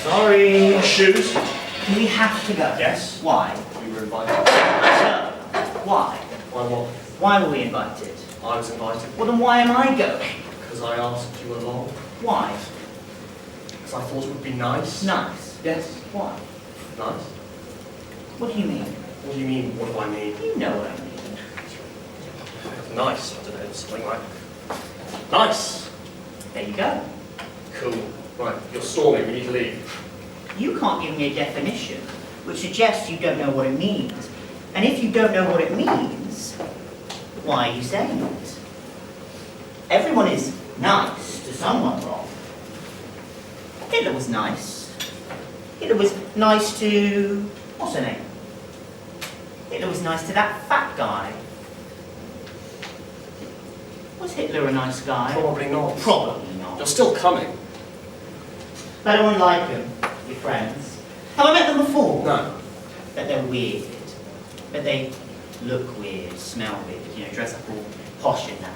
Sorry. Shoes? We have to go. Yes. Why? We were invited. So, why? Why what? Why were we invited? I was invited. Well, then why am I going? Because I asked you along. Why? Because I thought it would be nice. Nice. Yes. Why? Nice. What do you mean? What do you mean? What do I mean? You know what I mean. Nice. I don't know. Something like... Nice. There you go. Cool. Right. You're storming. We need to leave. You can't give me a definition, which suggests you don't know what it means. And if you don't know what it means, why are you saying it? Everyone is nice to someone, Rob. Hitler was nice. Hitler was nice to... what's her name? Hitler was nice to that fat guy. Was Hitler a nice guy? Probably not. Probably not. You're still coming. I don't like them, your friends. Have I met them before? No. That they're weird. That they look weird, smell weird, you know, dress up all posh in that,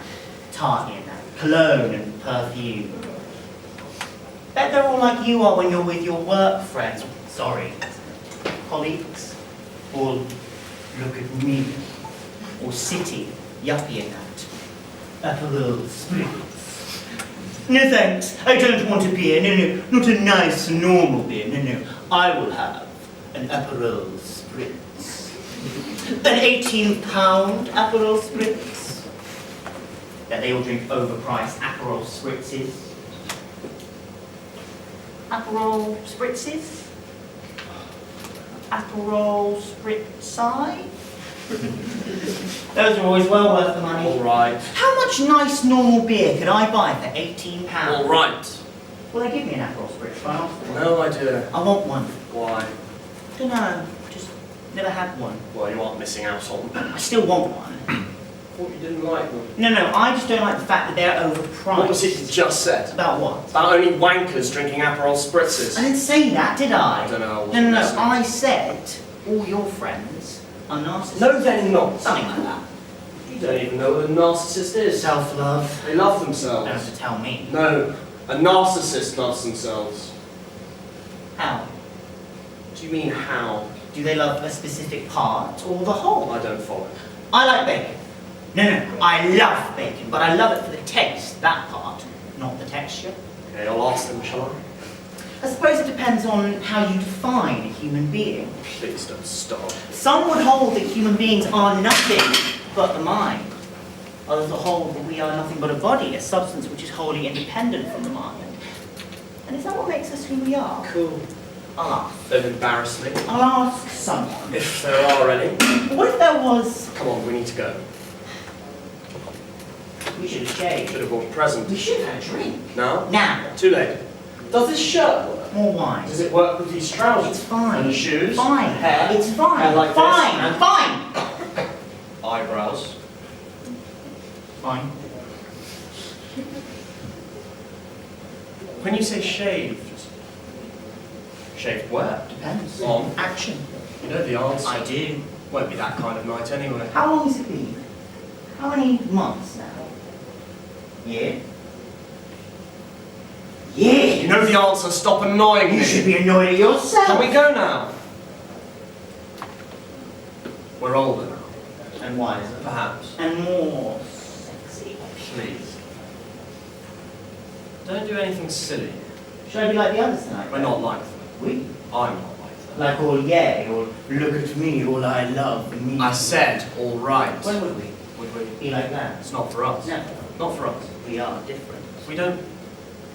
tarty in that, cologne and perfume. Bet they're all like you are when you're with your work friends. Sorry, colleagues. Or look at me. Or city, yuppie in that. Aperol spritz. No thanks, I don't want a beer. No, not a nice, normal beer. No, I will have an Aperol spritz. An 18-pound Aperol spritz. That they all drink overpriced Aperol spritzes. Aperol spritzes? Aperol spritzi? Those are always well worth the money. All right. How much nice normal beer could I buy for £18? All right. Will they give me an Aperol spritz if I ask for one? No idea. I want one. Why? Don't know. Just never had one. Well, you aren't missing out on. I still want one. Thought you didn't like them. No, I just don't like the fact that they're overpriced. What was it you just said? About what? About only wankers drinking Aperol spritzes. I didn't say that, did I? I don't know. I wasn't No, listening. I said all your friends are narcissists. No, they're not. Something like that. You don't even know what a narcissist is. Self-love. They love Don't themselves. have to tell me. No, a narcissist loves themselves. How? What do you mean, how? Do they love a specific part or the whole? I don't follow. I like bacon. No, I love bacon, but I love it for the taste, that part, not the texture. Okay, I'll ask them, shall I? I suppose it depends on how you define a human being. Please don't stop. Some would hold that human beings are nothing but the mind. Others will hold that we are nothing but a body, a substance which is wholly independent from the mind. And is that what makes us who we are? Cool. I'll ask. Don't embarrass me. I'll ask someone. If there are any. What if there was... Come on, we need to go. We should have shaved. Should have bought a present. We should have had a drink. No? Now. Too late. Does this shirt work? More wine. Does it work with these trousers? It's fine. And the shoes? Fine. Hair? It's fine. Hair like fine. this? And Fine. eyebrows? Fine. When you say shaved, shaved where? Depends. On? Action. You know the answer. I do. Won't be that kind of night anyway. How long has it been? How many months now? Year? You know the answer, stop annoying me. You should be annoyed at yourself. Can we go now? We're older now. And wiser. Perhaps. And more sexy. Please. Don't do anything silly. Should I be like the others tonight? We're not like them. We? I'm not like them. Like all yay, or look at me, all I love, me. I said, all right. When would we? Would we? Be like that? It's not for us. No. Not for us. We are different. We don't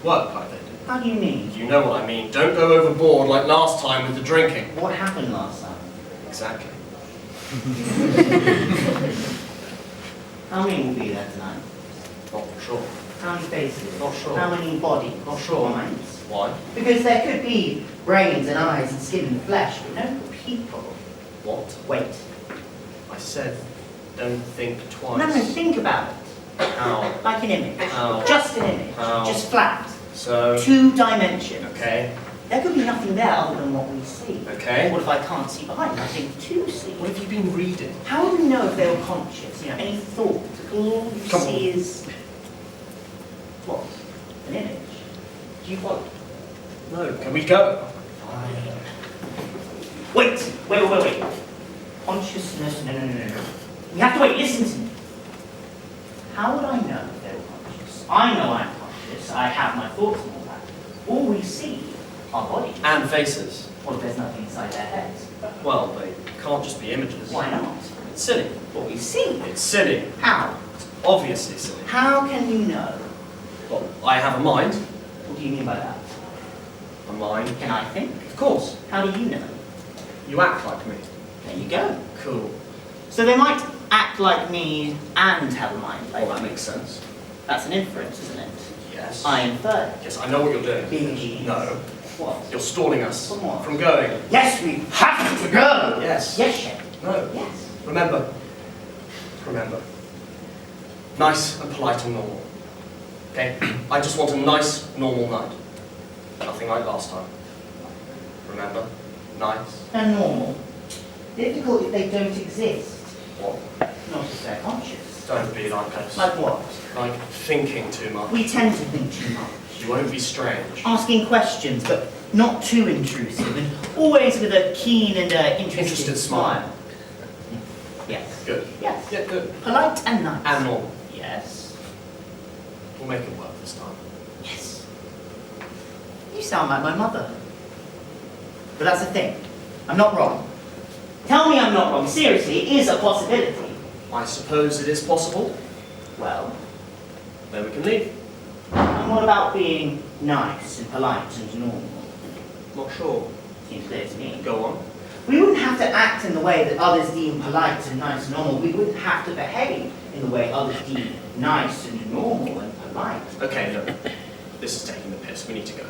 work like they do. How do you mean? You know what I mean. Don't go overboard like last time with the drinking. What happened last time? Exactly. How many will be there tonight? Not sure. How many faces? Not sure. How many bodies? Not sure. Minds? Why? Because there could be brains and eyes and skin and flesh, but no people. What? Wait. I said, don't think twice. No, think about it. How? Like an image. How? Just an image. How? Just flat. So? 2 dimensions. Okay. There could be nothing there other than what we see. Okay. What if I can't see behind? Nothing to see. What have you been reading? How would we know if they were conscious? You know, any thought? All you Come see on. is what? An image. Do you follow? No. Can we go? fine. Wait. Consciousness, no. You have to wait, listen to me. How would I know if they were conscious? I know I'm conscious, I have my thoughts and all that. All we see are bodies. And faces. What if there's nothing inside their heads? Well, they can't just be images. Why not? It's silly. What we see. It's silly. How? It's obviously silly. How can you know? Well, I have a mind. What do you mean by that? A mind. Can I think? Of course. How do you know? You act like me. There you go. Cool. So they might act like me and have a mind like Well, that me. makes sense. That's an inference, isn't it? Yes. I infer. Yes, I know what you're doing. Being a genius. No. What? You're stalling us From what? from going. Yes, we have to go! Yes. Yes, Shane. No. Yes. Remember. Nice and polite and normal. Okay? I just want a nice, normal night. Nothing like last time. Remember? Nice. And normal. Difficult if they don't exist. What? Not if they're conscious. Don't be like us. Like what? Like thinking too much. We tend to think too much. You won't be strange. Asking questions, but not too intrusive, and always with a keen and interested smile. Yes. Good. Yes. Yeah, good. Polite and nice. And normal. Yes. We'll make it work this time. Yes. You sound like my mother. But that's the thing. I'm not wrong. Tell me I'm not wrong. Seriously, it is a possibility. I suppose it is possible. Well, Then we can leave. and what about being nice and polite and normal? Not sure. Seems clear to me. Go on. We wouldn't have to act in the way that others deem polite and nice and normal. We wouldn't have to behave in the way others deem nice and normal and polite. Okay, look. This is taking the piss. We need to go.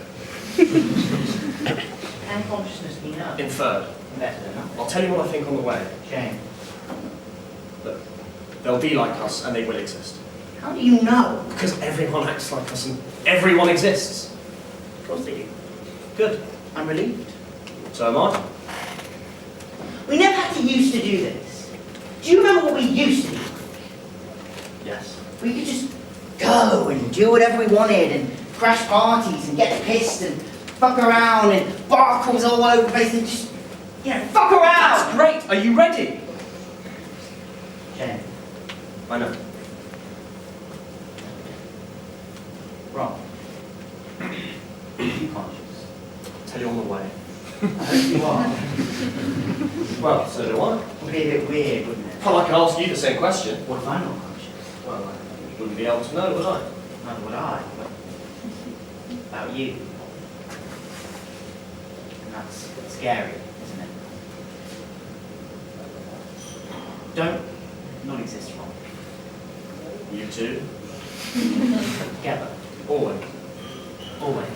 Can consciousness be known? Inferred. Better than nothing. I'll tell you what I think on the way. Shame. Look. They'll be like us and they will exist. How do you know? Because everyone acts like us and everyone exists. Of course they do. Good. I'm relieved. So am I. We never had to used to do this. Do you remember what we used to do? Yes. We could just go and do whatever we wanted and crash parties and get pissed and fuck around and barcos all over the place and just, fuck around! That's great. Are you ready? Shame. I know. Wrong. Are you conscious? Tell you on the way. I hope you are. Well, so do I. It would be a bit weird, wouldn't it? Well, I can ask you the same question. What if I'm not conscious? Well, I wouldn't be able to know, would I? Neither would I. About you. And that's scary, isn't it? Don't not exist wrong. You too? Together. Always. Always.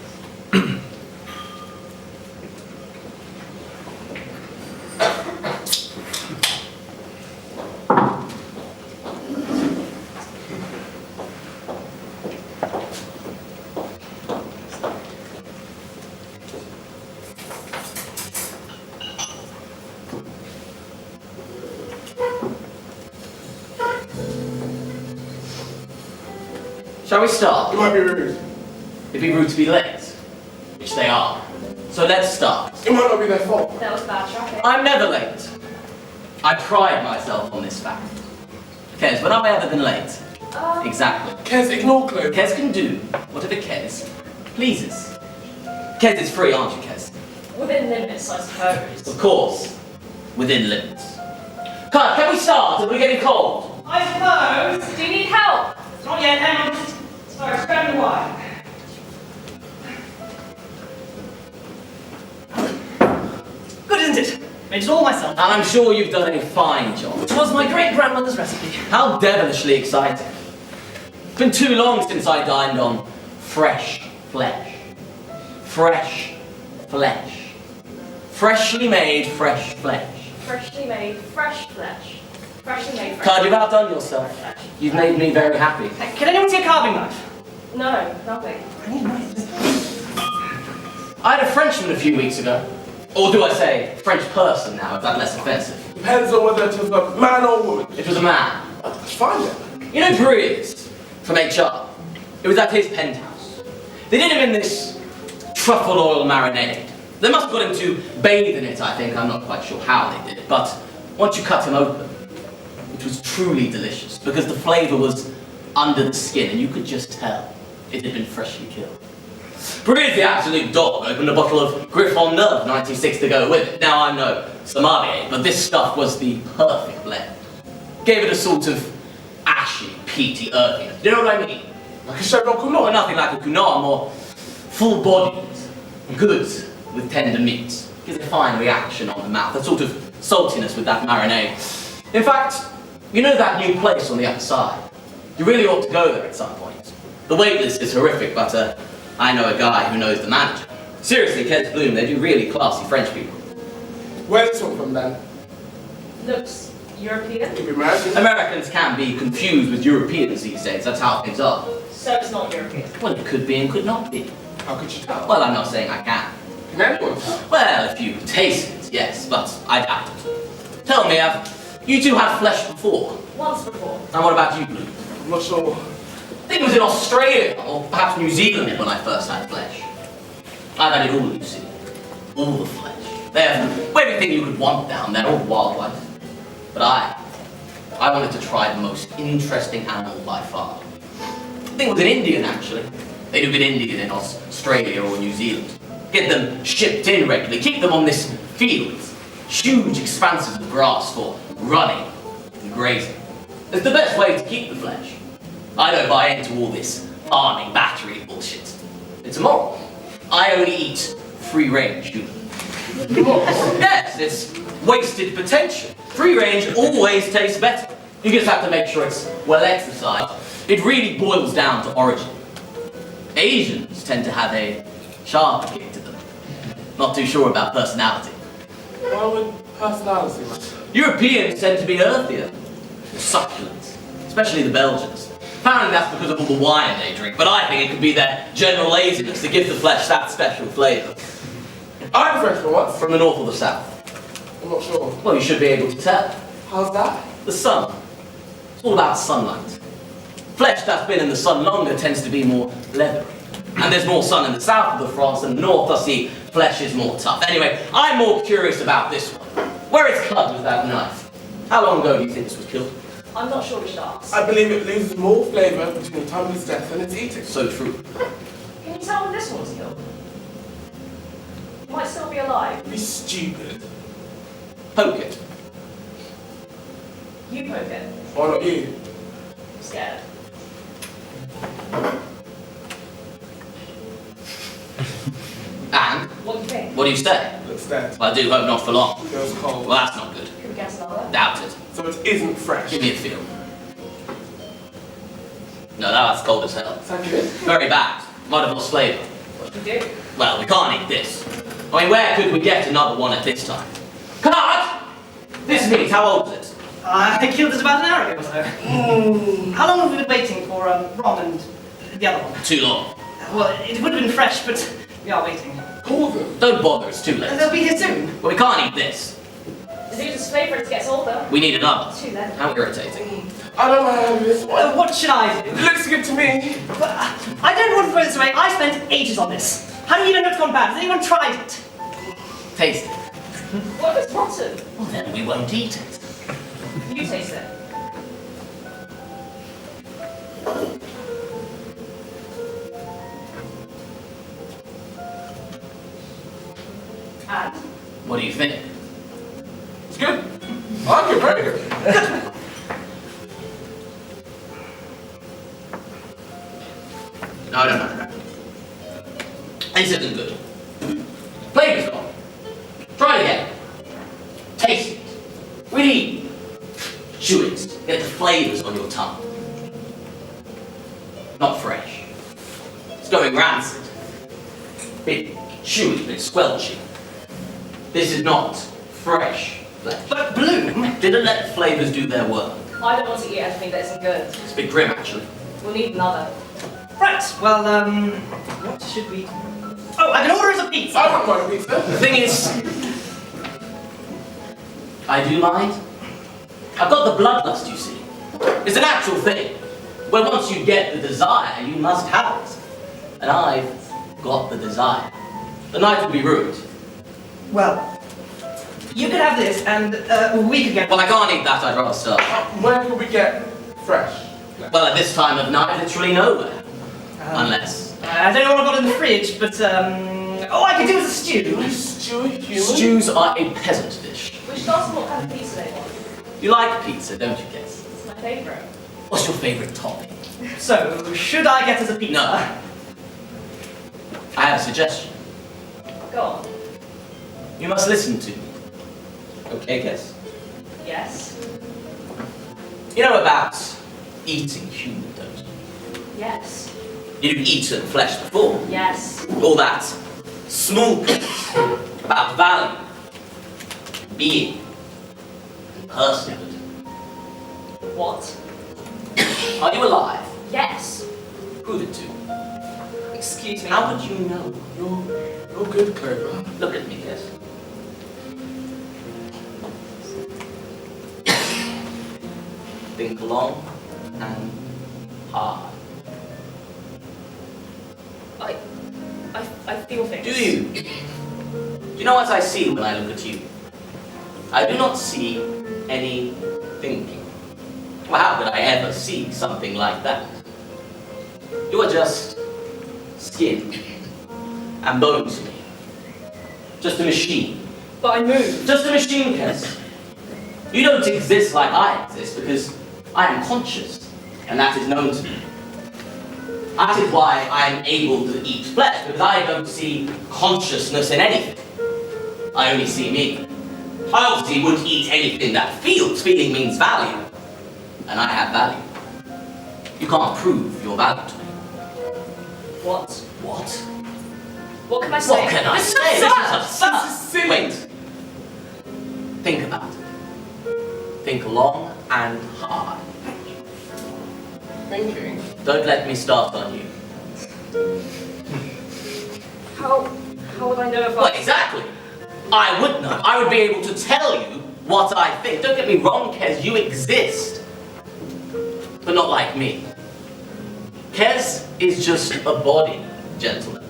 Shall we start? You might be rude. It'd be rude to be late, which they are. So let's start. It might not be their fault. That was bad traffic. I'm never late. I pride myself on this fact. Kez, when have I ever been late? Exactly. Kez, ignore Chloe. Kez can do whatever Kez pleases. Kez is free, aren't you, Kez? Within limits, I suppose. Of course, within limits. Cut, can we start? Are we getting cold? I suppose. Do you need help? Not yet, hang on. Sorry, grab the wine. Good, isn't it? Made it all myself. And I'm sure you've done a fine job. It was my great-grandmother's recipe. How devilishly exciting. It's been too long since I dined on fresh flesh. Fresh flesh. Freshly made fresh flesh. Freshly made, fresh flesh. Freshly made, fresh Card, you've outdone yourself. You've made me very happy. Can anyone see a carving knife? No, nothing. I need a knife. I had a Frenchman a few weeks ago. Or do I say, French person now, is that less offensive? Depends on whether it was a man or woman. It was a man. That's fine then. You know Breeze from HR? It was at his penthouse. They did him in this truffle oil marinade. They must have got him to bathe in it, I think. I'm not quite sure how they did it. But once you cut him open, it was truly delicious because the flavour was under the skin and you could just tell it had been freshly killed. Breeze, the absolute dog, opened a bottle of Griffon Neuf 96 to go with it. Now, I'm no sommelier, but this stuff was the perfect blend. Gave it a sort of ashy, peaty earthiness. Do you know what I mean? Like a Chevron Not Cunard. nothing like a Cunard, more full-bodied, good with tender meats. Gives a fine reaction on the mouth, a sort of saltiness with that marinade. In fact, you know that new place on the other side? You really ought to go there at some point. The wait list is horrific, but I know a guy who knows the manager. Seriously, Kent Bloom, they do really classy French people. Where's this one from then? Looks European. Could be American. Americans can be confused with Europeans these days, that's how things are. So it's not European. Well, it could be and could not be. How could you tell? Well, I'm not saying I can. Can anyone tell? Well, if you taste it, yes, but I doubt it. Tell me, have you two had flesh before? Once before. And what about you, Bloom? I'm not sure. I think it was in Australia, or perhaps New Zealand, when I first had flesh. I've had it all, you see. All the flesh. They have everything you could want down there, all wildlife. But I wanted to try the most interesting animal by far. I think it was an Indian, actually. They do get Indian in Australia or New Zealand. Get them shipped in regularly, keep them on this field. Huge expanses of grass for running and grazing. It's the best way to keep the flesh. I don't buy into all this farming battery bullshit. It's immoral. I only eat free-range human. Yes, it's wasted potential. Free-range always tastes better. You just have to make sure it's well exercised. It really boils down to origin. Asians tend to have a sharp kick to them. Not too sure about personality. Why would personality matter? Europeans tend to be earthier, succulent, especially the Belgians. Apparently that's because of all the wine they drink, but I think it could be their general laziness that gives the flesh that special flavour. I'm French for once. From the north or the south? I'm not sure. Well, you should be able to tell. How's that? The sun. It's all about sunlight. Flesh that's been in the sun longer tends to be more leathery. And there's more sun in the south of the France, and north, I see, flesh is more tough. Anyway, I'm more curious about this one. Where it's cut with that knife. How long ago do you think this was killed? I'm not sure we should ask. I believe it loses more flavour between the time of its death and its eating. So true. Can you tell when this one was killed? It might still be alive. Be stupid. Poke it. You poke it. Why not you? I'm scared. And, What do you think? what do you say? Looks dead. Well, I do hope not for long. Feels cold. Well, that's not good. Can we guess another? Doubt it. So it isn't fresh. Give me a feel. No, that's cold as hell. Is that good? Very bad. Might have lost flavour. What should we do? Well, we can't eat this. I mean, where could we get another one at this time? Canard! This meat, how old is it? I killed it about an hour ago or so. How long have we been waiting for Romm and the other one? Too long. Well, it would have been fresh, but we are waiting. Call them. Don't bother, it's too late. They'll be here soon. Well, we can't eat this. The loses flavour as it gets older. We need another. Too late. How irritating. I don't know this one. What should I do? It looks good to me. But, I don't want to throw this away. I spent ages on this. How do you even know it's gone bad? Has anyone tried it? Taste it. What if it's rotten? Well, then we won't eat it. You taste it. And? What do you think? It's good. I like it, very good. No. This isn't good. Flavour's gone. Try it again. Taste it. Really chew it. Get the flavours on your tongue. Not fresh. It's going rancid. Bit chewy, bit squelchy. This is not fresh flesh. But Bloom, Didn't let the flavours do their work. I don't want to eat anything that isn't good. It's a bit grim, actually. We'll need another. right, well, what should we... Oh, I can order us a pizza. I don't mind pizza. The thing is, I do mind. I've got the bloodlust, you see. It's an actual thing. Where once you get the desire, you must have it. And I've got the desire. The night will be ruined. Well, you could have this, and we could get. Well, I can't eat that, I'd rather starve. Where can we get fresh? Well, at this time of night, literally nowhere. Unless... I don't know what I've got in the fridge, but oh, I could do with a stew. Stew, human? Stews are a peasant dish. We should ask them what kind of pizza they want. You like pizza, don't you, Guess? It's my favourite. What's your favourite topping? So, should I get us a pizza? No. I have a suggestion. Go on. You must listen to me. Okay, Guess? Yes. You know about eating human, don't you? Yes. You've eaten flesh before. Yes. All that small piece about value, being, personhood. What? Are you alive? Yes. Prove it to me. Excuse me. How would you know? You're good, Clover. Look at me, Guess. Think long and hard. I feel things. Do you? Do you know what I see when I look at you? I do not see any thinking. Well, how could I ever see something like that? You are just skin and bone to me. Just a machine. But I move. Just a machine, Kes. You don't exist like I exist because I am conscious, and that is known to me. That is why I am able to eat flesh, because I don't see consciousness in anything. I only see me. I obviously wouldn't eat anything that feels. Feeling means value. And I have value. You can't prove your value to me. What? What? What can I say? What can I This is say? absurd. This is absurd. Wait. Think about it. Think long and hard. Thinking. Don't let me start on you. How would I know if Well, I... exactly. I would know. I would be able to tell you what I think. Don't get me wrong, Kez, you exist. But not like me. Kez is just a body, gentlemen.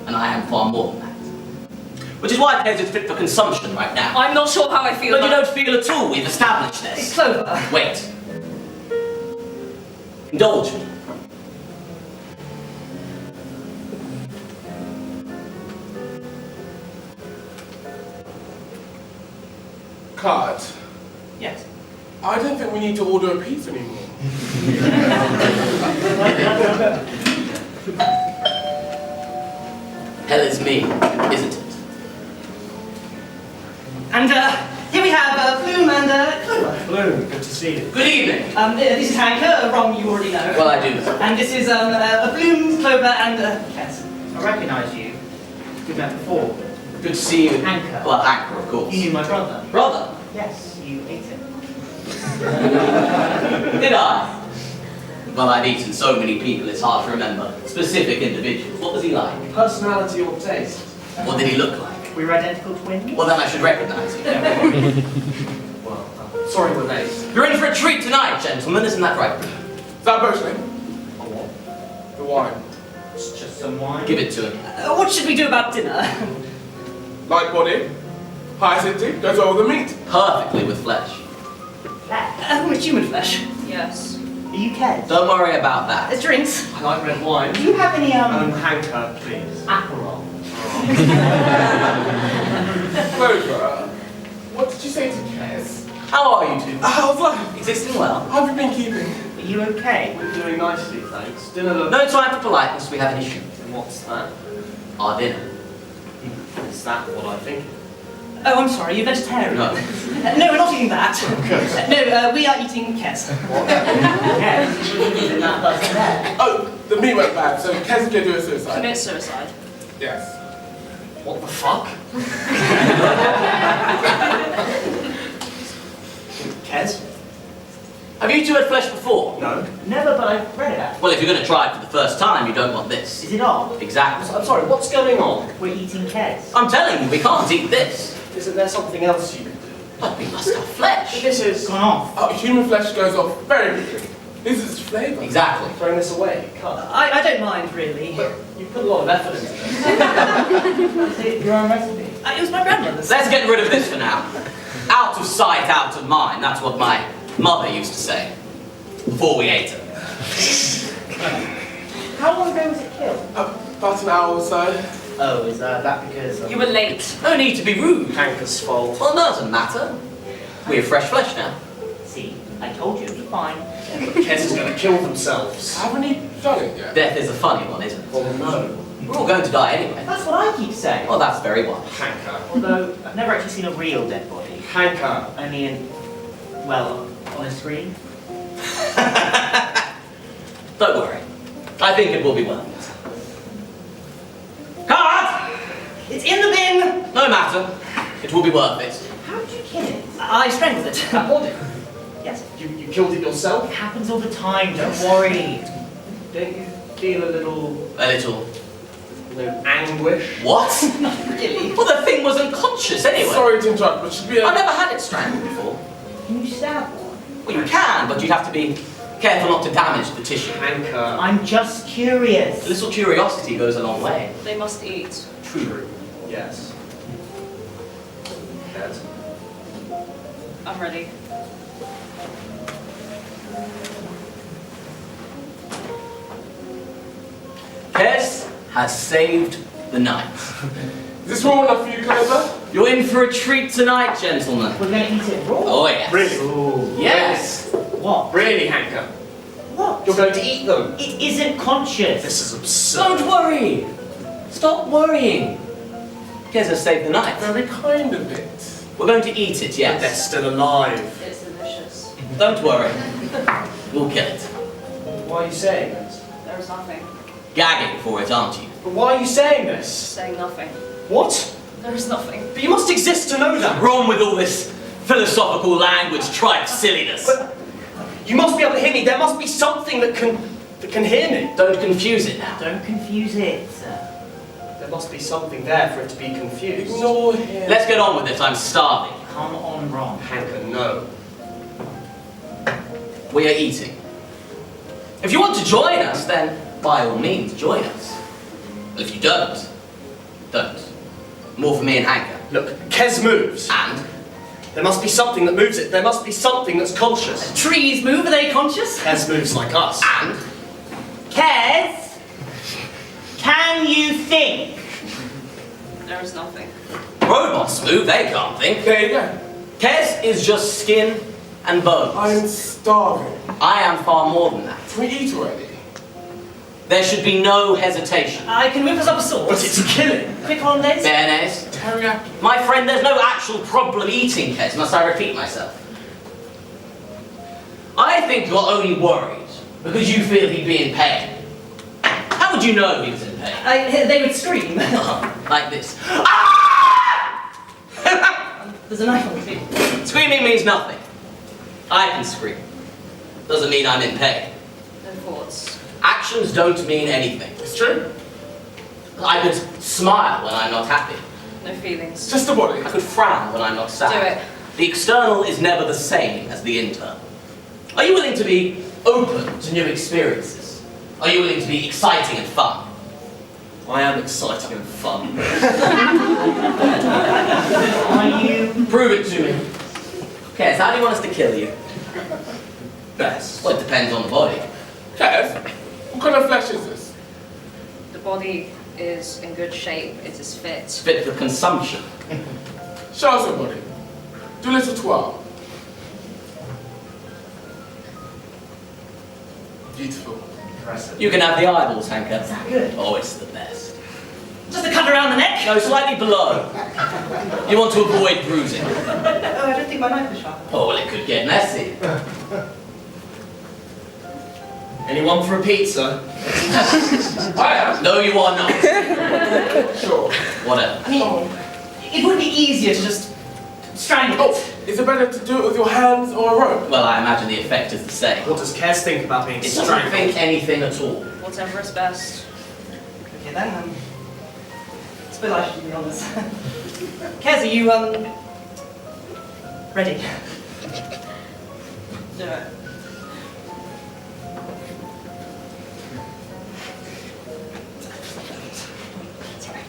And I am far more than that. Which is why Kez is fit for consumption right now. I'm not sure how I feel But you about... don't feel at all. We've established this. Clover. Wait. Indulge me. Card. Yes. I don't think we need to order a pizza anymore. Hell is me, isn't it? And here we have Bloom and Clover. Bloom, good to see you. Good evening. This is Hanker, Romm, you already know. Well, I do. And this is Bloom, Clover, and Kes. I recognise you. We've met before. Good to see you. Hanker. Well, Hanker, of course. You knew my brother. Brother, Yes, you ate him. did I? Well, I've eaten so many people, it's hard to remember specific individuals. What was he like? Personality or taste? What did he look like? We were identical twins. Well, then I should recognise you. Well, sorry we're late. You're in for a treat tonight, gentlemen, isn't that right? Is that boat's name? Oh, what? The wine. It's just some wine. Give it to him. What should we do about dinner? Light body. High acidity. Goes well with the meat. Perfectly with flesh. With human flesh. Yes. Are you Kez? Don't worry about that. Drinks. I like red wine. Do you have any Hanker, please. Aperol? Clover. What did you say to Kes? How are you two? How's life? Existing well? How have you been keeping? Are you okay? We're doing nicely, thanks. Dinner looks... No time for politeness, we have an issue. What's that? Our dinner. Is that what I think? Oh, I'm sorry, you're vegetarian. No. No, we're not eating that. No, we are eating Kes. Yes. Isn't that person there? Oh, the meat went bad, so Kes can do a suicide. Commit suicide. Yes. What the fuck? Kes? Have you two had flesh before? No. Never, but I've read about it. Well, if you're going to try it for the first time, you don't want this. Is it odd? Exactly. I'm sorry, what's going on? We're eating Kez. I'm telling you, we can't eat this. Isn't there something else you can do? But we must have flesh. This It's is... gone off. Human flesh goes off very quickly. This is flavour. Exactly. Throwing this away, cut. I don't mind, really. But you put a lot of effort into this. Is it your own recipe? It was my grandmother's. Let's get rid of this for now. Out of sight, out of mind. That's what my mother used to say. Before we ate her. How long ago was it killed? About an hour or so. Oh, is that because... You were late. No need to be rude. Hanker's fault. Well, no, it doesn't matter. We have fresh flesh now. See, I told you it'd be fine. Kez is going to kill themselves. Haven't you done it yet? Death is a funny one, isn't it? Well, no. We're all going to die anyway. That's what I keep saying. Well, that's very wise. Hanker. Although, I've never actually seen a real dead body. Hanker. Only in, well, on a screen. Don't worry. I think it will be worth it. Card! It's in the bin! No matter. It will be worth it. How did you kill it? I strangled it. That body. Yes. You killed it yourself? It happens all the time, don't worry. Don't you feel a little, A little... anguish? What? Not really. Well, the thing was unconscious anyway. Sorry to interrupt, but should we... I've never had it strangled before. Can you stab one? Well, you can, but you'd have to be careful not to damage the tissue. Hanker. I'm just curious. A little curiosity goes a long way. They must eat. True. Yes. Kez. I'm ready. Kez has saved the night. Is this raw enough for you, Kaiser? You're in for a treat tonight, gentlemen. We're going to eat it raw? Oh, yes. Really? Ooh. Yes. What? Really, Hanker? What? You're going to eat them? It isn't conscious. This is absurd. Don't worry. Stop worrying. Kez has saved the night. Very kind of it. We're going to eat it, But they're yes. still alive. It's delicious. Don't worry. We'll kill it. Why are you saying this? There is nothing. Gagging for it, aren't you? But why are you saying this? Saying nothing. What? There is nothing. But you must exist to know that. Wrong with all this philosophical language, tripe silliness. But you must be able to hear me. There must be something that can hear me. Don't confuse it now. Don't confuse it. There must be something there for it to be confused. Ignore him. Let's get on with it. I'm starving. Come on, Ron. Hanker, no. We are eating. If you want to join us, then by all means join us. But if you don't. More for me and Hanker. Look, Kez moves. And There must be something that moves it. There must be something that's conscious. Trees move, are they conscious? Kez moves like us. and Kez, can you think? There is nothing. robots move, they can't think. There you go. Kez is just skin and bones. I'm starving. I am far more than that. Can we eat already? There should be no hesitation. I can whip us up a sauce. But it's killing. Quick hollandaise. Fairness. Teriyaki. My friend, there's no actual problem eating Kez, must I repeat myself? I think you're only worried because you feel he'd be in pain. How would you know he was in pain? They would scream. Like this. Ah! There's a knife on the table. Screaming means nothing. I can scream. Doesn't mean I'm in pain. No thoughts. Actions don't mean anything. It's true. I could smile when I'm not happy. No feelings. It's just a body. I could frown when I'm not sad. Do it. The external is never the same as the internal. Are you willing to be open to new experiences? Are you willing to be exciting and fun? I am exciting and fun. Are you? Prove it to me. Kez, how do you want us to kill you? Best. Well, it depends on the body. Kev, what kind of flesh is this? The body is in good shape. It is fit. It's fit for consumption. Show us your body. Do a little twirl. Beautiful. Impressive. You can have the eyeballs, Hanker. Is that good? Oh, it's the best. Just a cut around the neck. No, slightly below. You want to avoid bruising. Oh, I don't think my knife is sharp. Oh, well, it could get messy. Anyone for a pizza? I am. No, you are not. Sure. Whatever. I mean, it would be easier to just strangle Oh, it. is it better to do it with your hands or a rope? Well, I imagine the effect is the same. What does Kez think about being It doesn't strangled? think anything at all. Whatever is best. Okay then, suppose I should be honest. Kez, are you, ready? Do it. Sorry.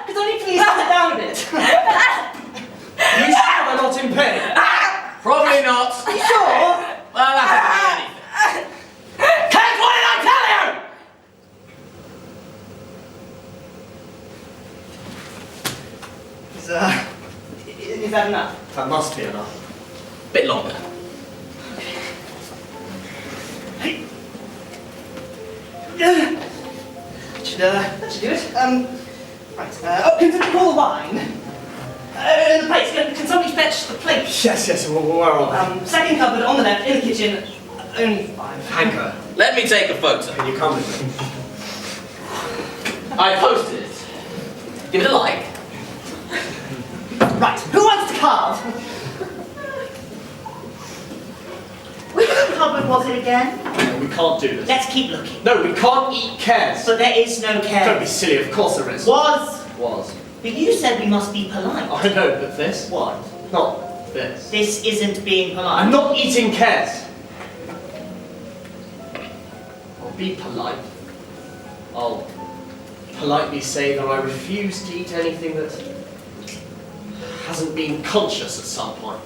Could only please calm it down a bit? You sure they're not in pain? Probably not. Are you sure? Well, that could be anything. Kate, what did I tell you? Is that enough? That must be enough. Bit longer. That should do it. Right. Can somebody call the wine? The plates. Can somebody fetch the plates? Yes, where are they? Second cupboard on the left, in the kitchen. Only 5. Hanker, Let me take a photo. can you come with me? I posted it. Give it a like. Right. Who wants to carve? Which cupboard was it again? No, we can't do this. Let's keep looking. No, we can't eat cares. But there is no Don't be care. silly, of course there is. Was. Was. But you said we must be polite. I know, but this? What? Not this. This isn't being polite. I'm not eating cares. I'll be polite. I'll politely say that I refuse to eat anything that hasn't been conscious at some point.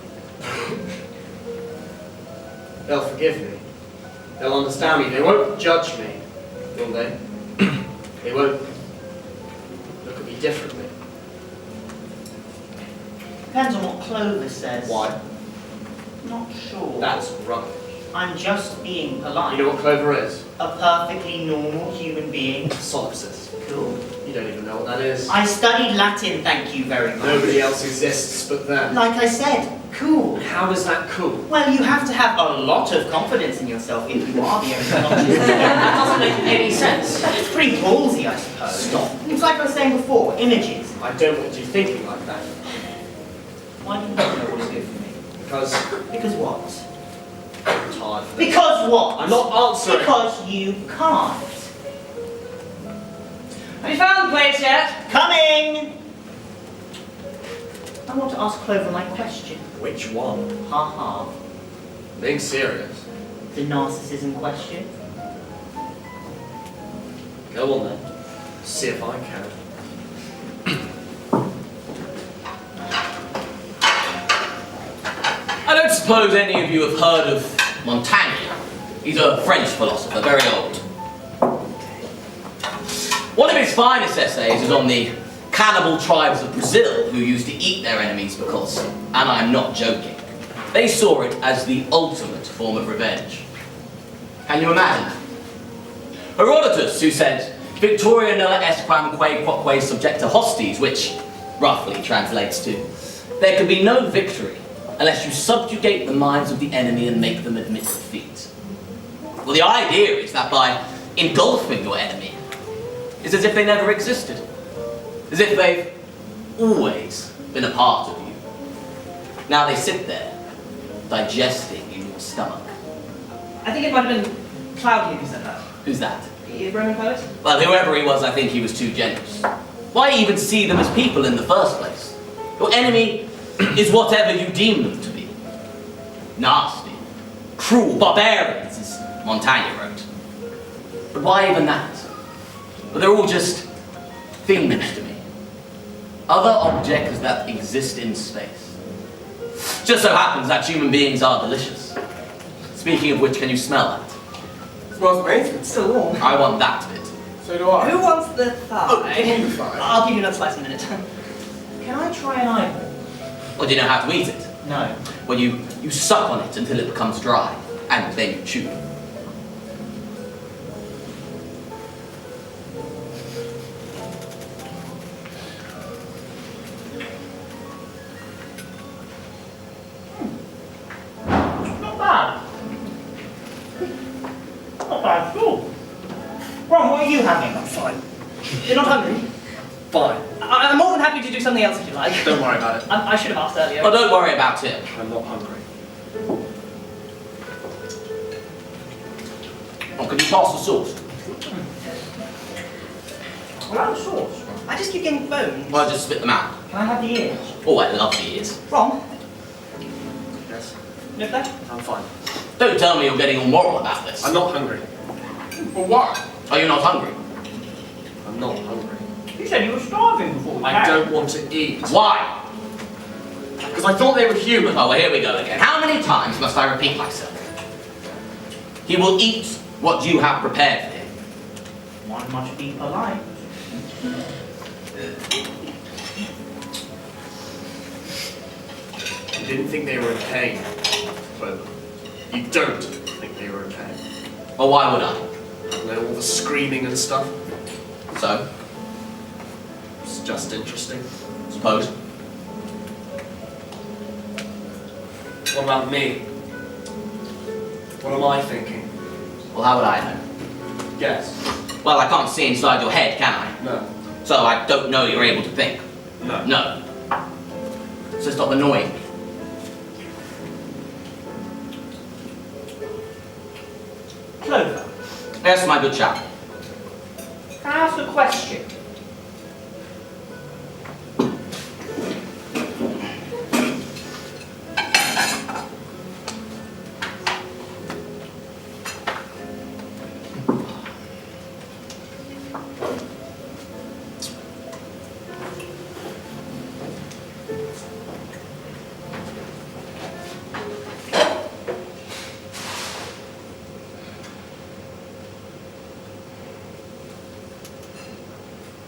They'll forgive me. They'll understand me. They won't judge me, will they? They won't look at me differently. Depends on what Clover says. Why? Not sure. That's rubbish. I'm just being polite. You know what clover is? A perfectly normal human being. Solipsis. Cool. You don't even know what that is. I studied Latin, thank you very much. Nobody else exists but them. Like I said, cool. How is that cool? Well, you have to have a lot of confidence in yourself if you are the only conscious. That doesn't make any sense. It's pretty ballsy, I suppose. Stop. It's like I was saying before, images. I don't want you thinking like that. Why do you not know what's good for me? Because Because what? I'm tired of this. Because what? I'm not answering. Because you can't. Have you found the plates yet? Coming! I want to ask Clover my question. Which one? Ha ha. Being serious. The narcissism question. Go on then. See if I can. I don't suppose any of you have heard of Montaigne. He's a French philosopher, very old. One of his finest essays is on the cannibal tribes of Brazil who used to eat their enemies because, and I'm not joking, they saw it as the ultimate form of revenge. Can you imagine that? Herodotus, who said, Victoria nulla est quamque quoque subjecta hostis, which roughly translates to, there can be no victory unless you subjugate the minds of the enemy and make them admit defeat. Well, the idea is that by engulfing your enemy, it's as if they never existed. As if they've always been a part of you. Now they sit there, digesting in your stomach. I think it might have been Claudian who said that. Who's that? The Roman poet? Well, whoever he was, I think he was too generous. Why even see them as people in the first place? Your enemy is whatever you deem them to be. Nasty, cruel, barbarians, as Montaigne wrote. But why even that? But they're all just things to me. Other objects that exist in space. Just so happens that human beings are delicious. Speaking of which, can you smell that? Smells amazing. It's still warm. I want that bit. So do I. Who wants the thigh? Oh, give me the thigh. I'll give you another slice in a minute. Can I try an eyeball? Or do you know how to eat it? No. Well, you suck on it until it becomes dry, and then you chew. Not bad. Not bad at all. Ron, what are you having? I'm fine. You're not hungry? Fine. I'm more than happy to do something else if you like. Don't worry about it. I should have asked earlier. Oh, don't worry about it. I'm not hungry. Oh, can you pass the sauce? What sauce? I just keep getting bones. Well, just spit them out. Can I have the ears? Oh, I love the ears. Rom, Yes, look there. I'm fine. Don't tell me you're getting all moral about this. I'm not hungry. But why? Are you not hungry? I'm not hungry. You said you were starving before we I came. don't want to eat. Why? Because I thought they were human. Oh, well, here we go again. How many times must I repeat myself? He will eat what you have prepared for him. One must be polite. You didn't think they were in pain. But you don't think they were in pain. Well, why would I? You know, all the screaming and stuff. So, It's just interesting. suppose. What about me? What am I thinking? Well, how would I know? Guess. Well, I can't see inside your head, can I? No. So I don't know you're able to think. No. No. So stop annoying me. Clover, Yes, my good chap. can I ask a question?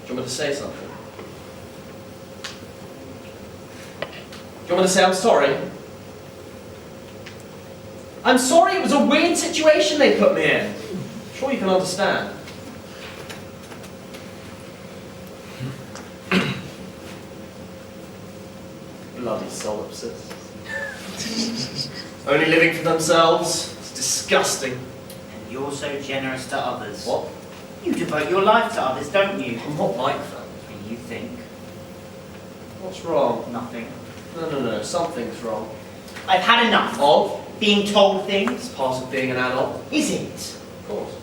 Do you want me to say something? Do you want me to say I'm sorry? I'm sorry, it was a weird situation they put me in. I'm sure you can understand. Bloody solipsists. Only living for themselves. It's disgusting. And you're so generous to others. What? You devote your life to others, don't you? I'm not like that. And you think What's wrong? nothing. No. Something's wrong. I've had enough Of? being told things. It's part of being an adult. Is it? Of course.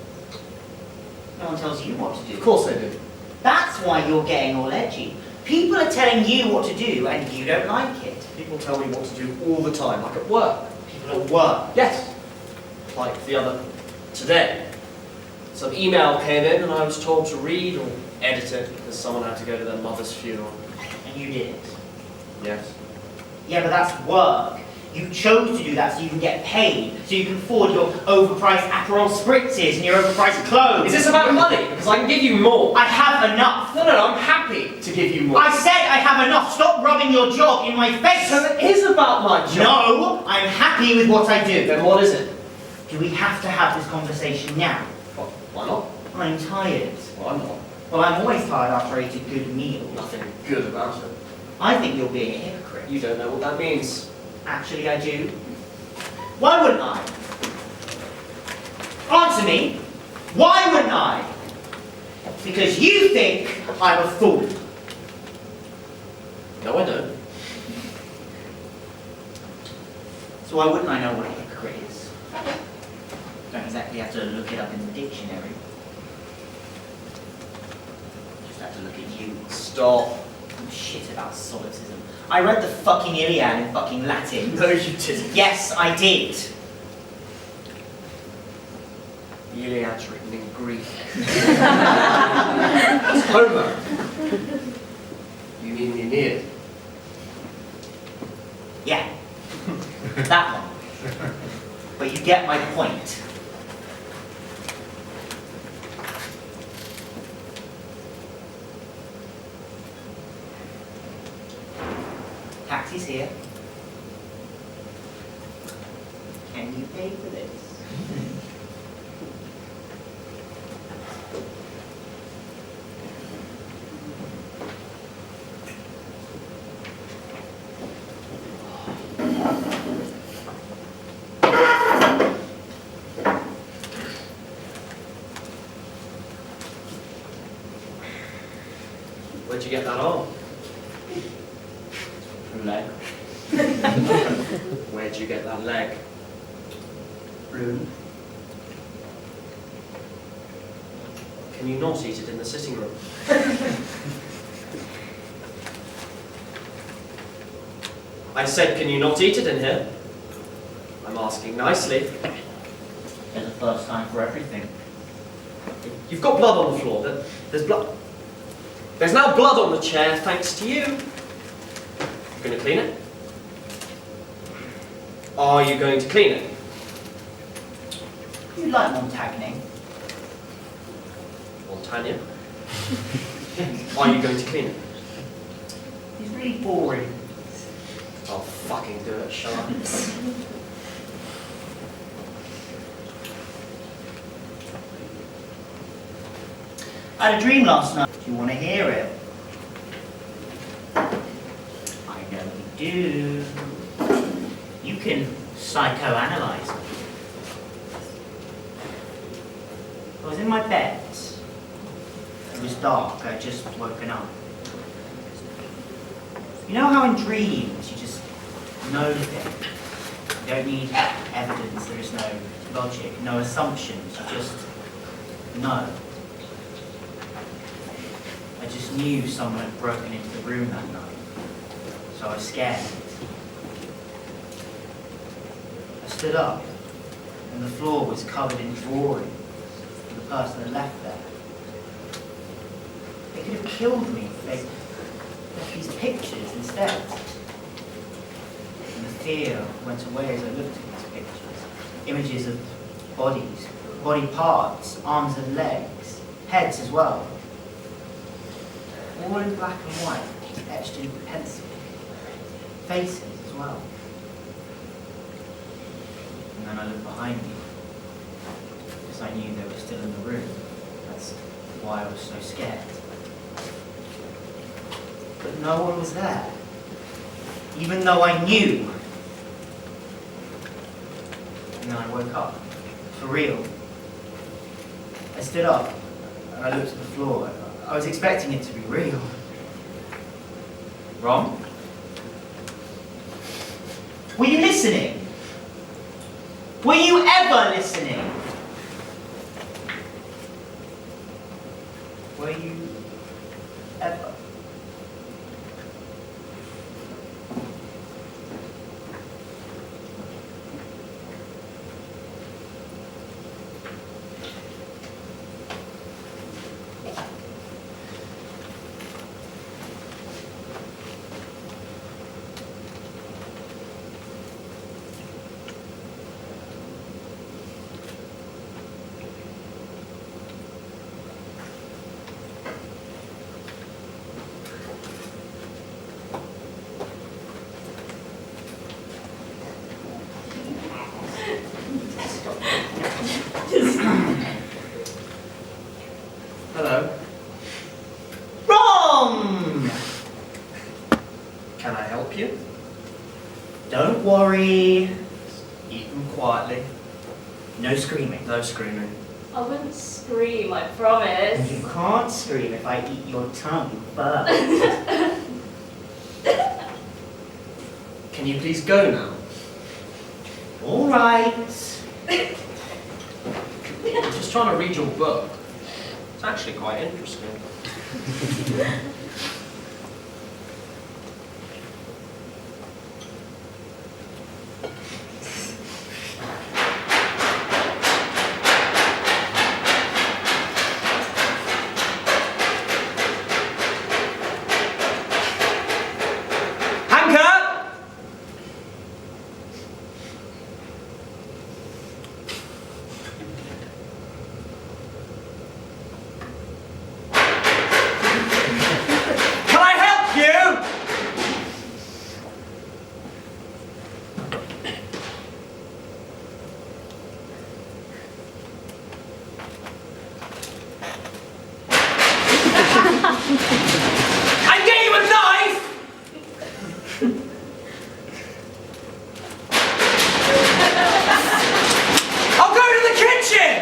No one tells you what to do. Of course they do. That's why you're getting all edgy. People are telling you what to do and you don't like it. People tell me what to do all the time, like at work. People at work. Yes. Like the other today. Some email came in and I was told to read or edit it because someone had to go to their mother's funeral. And you did it. Yes. Yeah, but that's work. You chose to do that so you can get paid, so you can afford your overpriced Aperol spritzes and your overpriced clothes. Is this about money? Because I can give you more. I have enough. No, I'm happy to give you more. I said I have enough. Stop rubbing your job in my face. So it is about my job. No, I'm happy with what I do. Then what is it? Do we have to have this conversation now? Why not? I'm tired. Well, I'm not. Well, I'm always tired after I eat a good meal. Nothing good about it. I think you're being a hypocrite. You don't know what that means. Actually, I do. Why wouldn't I? Answer me. Why wouldn't I? Because you think I'm a fool. No, I don't. So why wouldn't I know what a hypocrite is? Don't exactly have to look it up in the dictionary. Just have to look at you. Stop. Shit about solipsism. I read the fucking Iliad in fucking Latin. No, you didn't. Yes, I did. The Iliad's written in Greek. That's Homer. You mean the Aeneid? Yeah. That one. But you get my point. Taxi's here. Can you pay for this? Where'd you get that on? Leg. Where'd you get that leg? Blue. Can you not eat it in the sitting room? I said, can you not eat it in here? I'm asking nicely. first time for everything. You've got blood on the floor. There's blood. There's now blood on the chair, thanks to you. You going to clean it? Are you going to clean it? You like Montagny? Montagna? Are you going to clean it? He's really boring. I'll fucking do it, shall I? I had a dream last night. Do you want to hear it? I know you do. You can psychoanalyze me. I was in my bed. It was dark. I'd just woken up. You know how in dreams you just know things? You don't need evidence. There is no logic, no assumptions. You just know. I just knew someone had broken into the room that night, so I was scared. I stood up, and the floor was covered in drawings of the person had left there. They could have killed me if they left these pictures instead. And the fear went away as I looked at these pictures. Images of bodies, body parts, arms and legs, heads as well. All in black and white, etched in pencil. Faces as well. And then I looked behind me, because I knew they were still in the room. That's why I was so scared. But no one was there, even though I knew. And then I woke up, for real. I stood up, and I looked at the floor. I was expecting it to be real. Romm? Were you listening? Were you ever listening? Were you ever? Hello. Romm! Can I help you? Don't worry. Eat them quietly. No screaming. No screaming. I wouldn't scream, I promise. You can't scream if I eat your tongue first. Can you please go now? All right. I'm just trying to read your book. It's actually quite interesting. Hanker! Can I help you? I get you a knife! I'll go to the kitchen!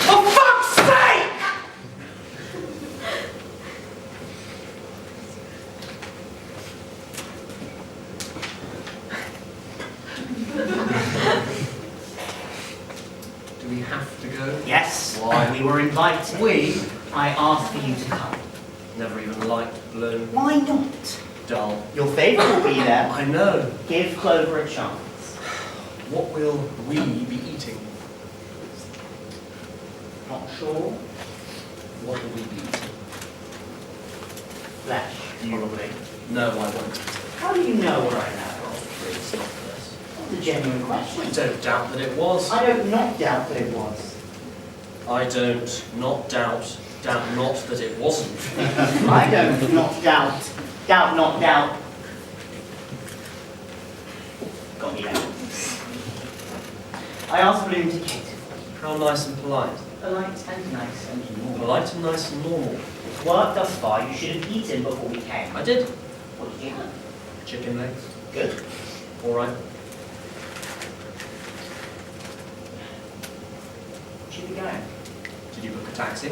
For fuck's sake! have to go? Yes. Why? We were invited. We I asked for you to come. never even liked blue. Why not? Dull. Your favourite will be there. I know. Give Clover a chance. What will we be eating? Not sure. What will we be eating? Flesh. Probably. No, I won't. How do you know what I know? Please stop this. It's a genuine question. I don't doubt that it was. I don't not doubt that it was. I don't not doubt not that it wasn't. I don't not doubt not doubt. Got me there. I asked Bloom to cater for you. How nice and polite. Polite and nice and normal. Polite and nice and normal. It's worked thus far. You should have eaten before we came. I did. What did you have? Chicken legs. Good. All right. Should we go? Did you book a taxi?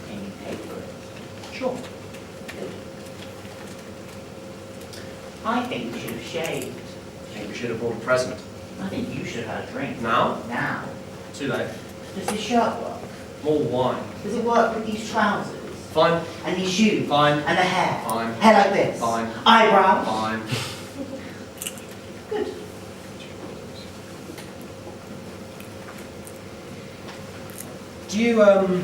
Can you pay for it? Sure. Good. I think we should have shaved. I think we should have brought a present. I think you should have had a drink. Now? Now. Too late. Does this shirt work? More wine. Does it work with these trousers? Fine. And these shoes? Fine. And the hair? Fine. Hair like this? Fine. Eyebrows? Fine. Good. Do you remember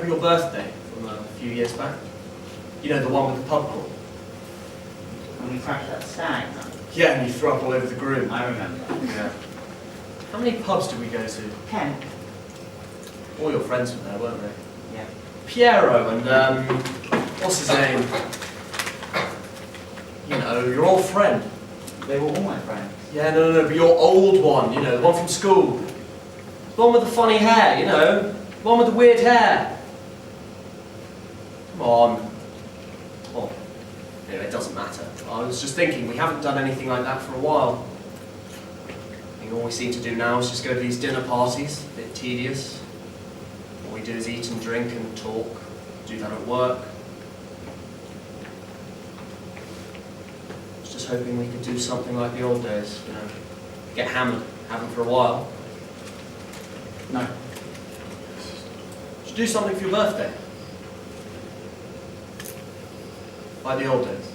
your birthday from a few years back? You know, the one with the pub crawl? When we crashed that stag, huh? Yeah, and you threw up all over the groom. I remember. Yeah. How many pubs did we go to? 10. All your friends were there, weren't they? Yeah. Piero and, what's his name? You know, your old friend. They were all my friends. Yeah, no, but your old one, you know, the one from school. The one with the funny hair, you know, the one with the weird hair. Come on. Oh, anyway, it doesn't matter. I was just thinking, we haven't done anything like that for a while. I think all we seem to do now is just go to these dinner parties, a bit tedious. All we do is eat and drink and talk, do that at work. I was just hoping we could do something like the old days, you know, get hammered, have them for a while. No. Should do something for your birthday. Like the old days.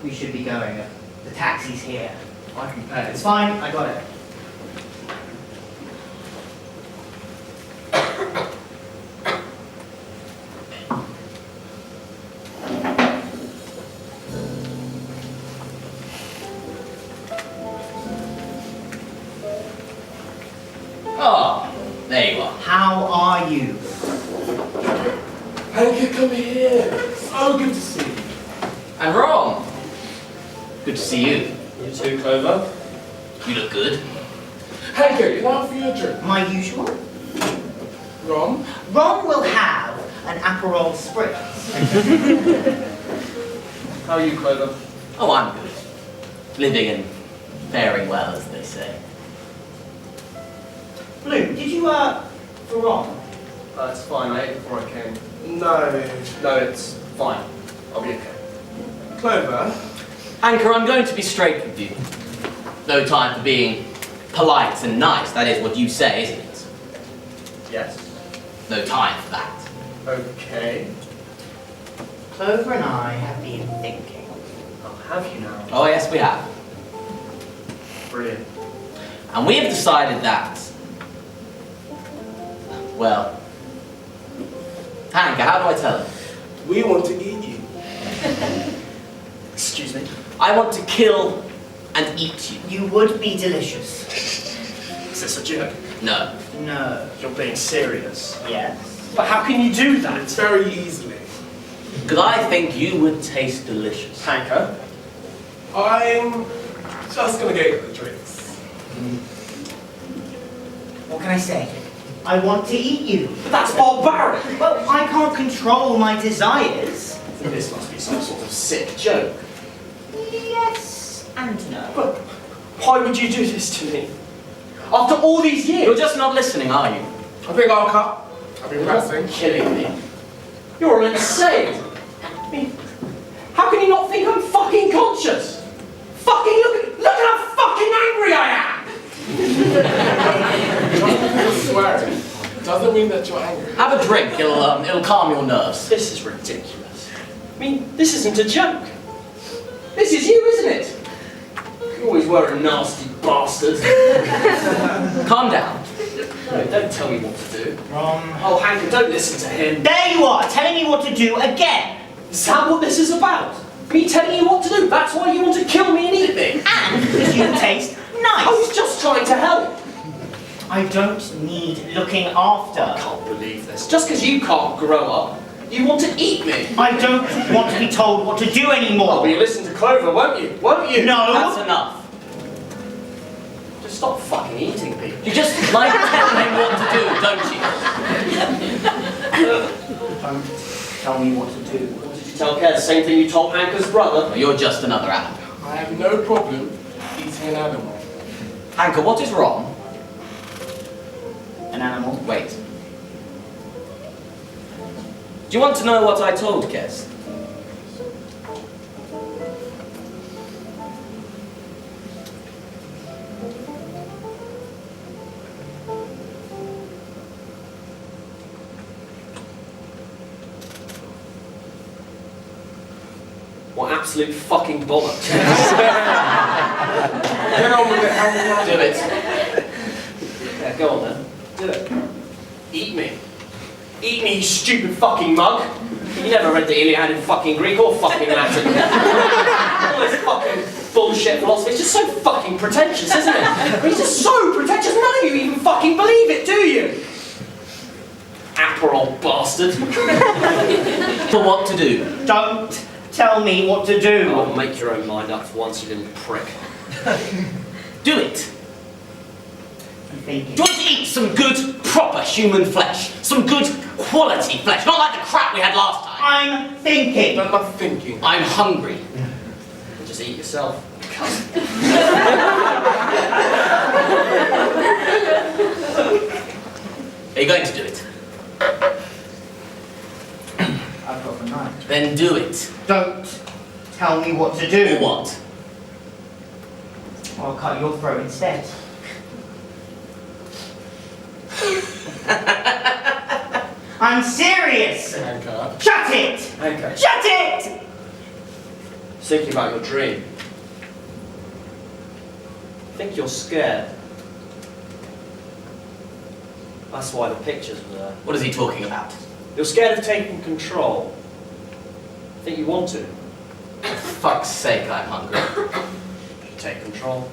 We should be going. The taxi's here. I can pay. It's fine, I got it. Oh, there you are. How are you? Hanker, come here. So good to see you. And Romm. Good to see you. You too, Clover? You look good. Hanker, can I offer you a drink? My usual? Rom? Ron will have an Aperol Spritz. How are you, Clover? Oh, I'm good. Living and faring well, as they say. Bloom, did you, for Ron? It's fine, I ate before I came. No. No, it's fine. I'll be okay. Clover? Hanker, I'm going to be straight with you. No time for being polite and nice. That is what you say, isn't it? Yes? No time for that. Okay. Clover and I have been thinking. Oh, have you now? Oh, yes, we have. Brilliant. And we have decided that, well, Hanker, how do I tell him? We want to eat you. Excuse me? I want to kill and eat you. You would be delicious. Is this a joke? No. No. You're being serious. Yes. But how can you do that? Very easily. Because I think you would taste delicious. Hanker? I'm just gonna get you the drinks. What can I say? I want to eat you. But that's barbaric! Well, I can't control my desires. This must be some sort of sick joke. Yes and no. But why would you do this to me? After all these years? You're just not listening, are you? I think I'll cut. I've been You're pressing. killing me. You're insane. I mean, how can you not think I'm fucking conscious? Fucking look at how fucking mean that you're angry. Have a drink, it'll calm your nerves. This is ridiculous. I mean, this isn't a joke. This is you, isn't it? You always were a nasty bastard. Calm down. No, don't tell me what to do. Romm. Oh, Hanker, don't listen to him. There you are, telling me what to do again. Is that what this is about? Me telling you what to do? That's why you want to kill me and eat me? And because you taste nice. I was just trying to help. I don't need looking after. I can't believe this. Just because you can't grow up, you want to eat me. I don't want to be told what to do anymore. Oh, but you listen to Clover, won't you? Won't you? No. That's enough. Just stop fucking eating people. You just like telling him what to do, don't you? Don't tell me what to do. What did you tell Care? The same thing you told Hanker's brother? Well, you're just another animal. I have no problem eating an animal. Hanker, what is wrong? An animal. Wait. Do you want to know what I told Kes? What absolute fucking bollocks. Get on with it, Hanker. Do it. Yeah, go on then. Do it. Eat me. Eat me, you stupid fucking mug. You never read the Iliad in fucking Greek or fucking Latin. All this fucking bullshit philosophy is just so fucking pretentious, isn't it? I mean, it's just so pretentious, none of you even fucking believe it, do you? Aperol bastard. For what to do? Don't tell me what to do. Oh, make your own mind up for once, you little prick. Do it. I'm thinking. Do you want to eat some good, proper human flesh? Some good quality flesh, not like the crap we had last time. I'm thinking. I'm not thinking. I'm hungry. Just eat yourself. Are you going to do it? I've got the knife. Then do it. Don't tell me what to do. Or what? I'll cut your throat instead. I'm serious! Hanker. Shut it! Okay. Shut it! Thinking about your dream. Think you're scared. That's why the pictures were there. What is he talking about? You're scared of taking control. Think you want to. For fuck's sake, I'm hungry. Take control.